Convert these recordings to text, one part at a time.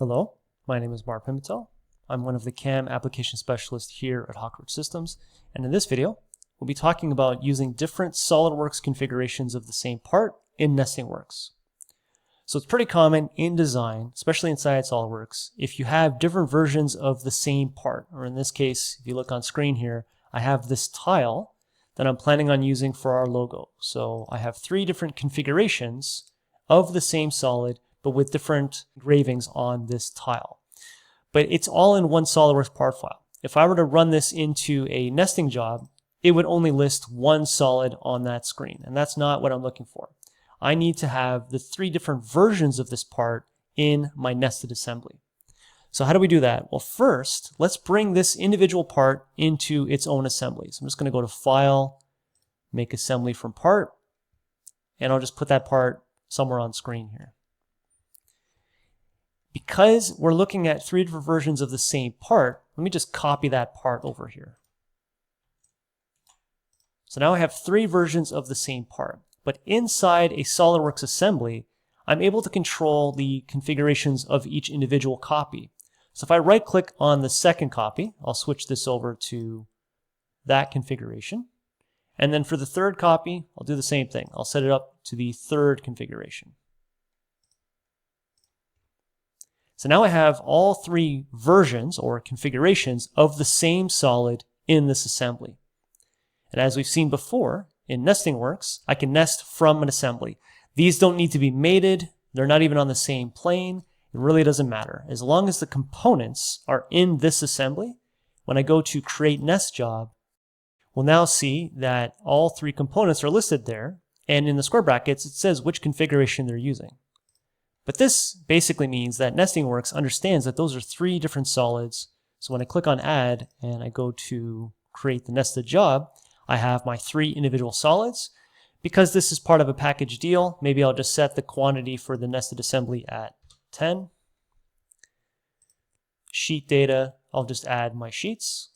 Hello, my name is Mark Pimentel. I'm one of the CAM application specialists here at Hawkridge Systems, and in this video, we'll be talking about using different SolidWorks configurations of the same part in NestingWorks. So it's pretty common in design, especially inside SolidWorks, if you have different versions of the same part, or in this case, if you look on screen here, I have this tile that I'm planning on using for our logo. So I have 3 different configurations of the same solid, but with different engravings on this tile. But it's all in one SolidWorks part file. If I were to run this into a nesting job, it would only list one solid on that screen, and that's not what I'm looking for. I need to have the 3 different versions of this part in my nested assembly. So how do we do that? Well, first, let's bring this individual part into its own assembly. So I'm just going to go to File, Make Assembly from Part, and I'll just put that part somewhere on screen here. Because we're looking at 3 different versions of the same part, let me just copy that part over here. So now I have 3 versions of the same part. But inside a SolidWorks assembly, I'm able to control the configurations of each individual copy. So if I right-click on the second copy, I'll switch this over to that configuration. And then for the third copy, I'll do the same thing. I'll set it up to the third configuration. So now I have all 3 versions or configurations of the same solid in this assembly. And as we've seen before, in NestingWorks, I can nest from an assembly. These don't need to be mated. They're not even on the same plane. It really doesn't matter. As long as the components are in this assembly, when I go to Create Nest Job, we'll now see that all 3 components are listed there, and in the square brackets, it says which configuration they're using. But this basically means that NestingWorks understands that those are 3 different solids. So when I click on Add and I go to create the nested job, I have my 3 individual solids. Because this is part of a package deal, maybe I'll just set the quantity for the nested assembly at 10. Sheet data, I'll just add my sheets.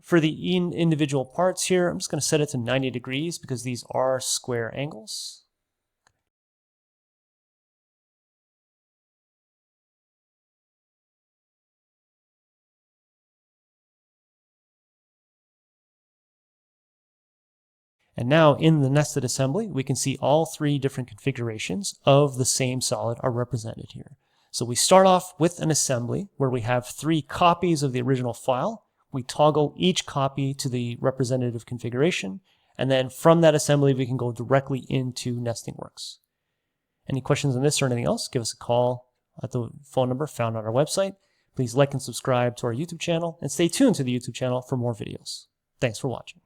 For the individual parts here, I'm just going to set it to 90 degrees because these are square angles. And now in the nested assembly, we can see all 3 different configurations of the same solid are represented here. So we start off with an assembly where we have 3 copies of the original file. We toggle each copy to the representative configuration. And then from that assembly, we can go directly into NestingWorks. Any questions on this or anything else, give us a call at the phone number found on our website. Please like and subscribe to our YouTube channel and stay tuned to the YouTube channel for more videos. Thanks for watching.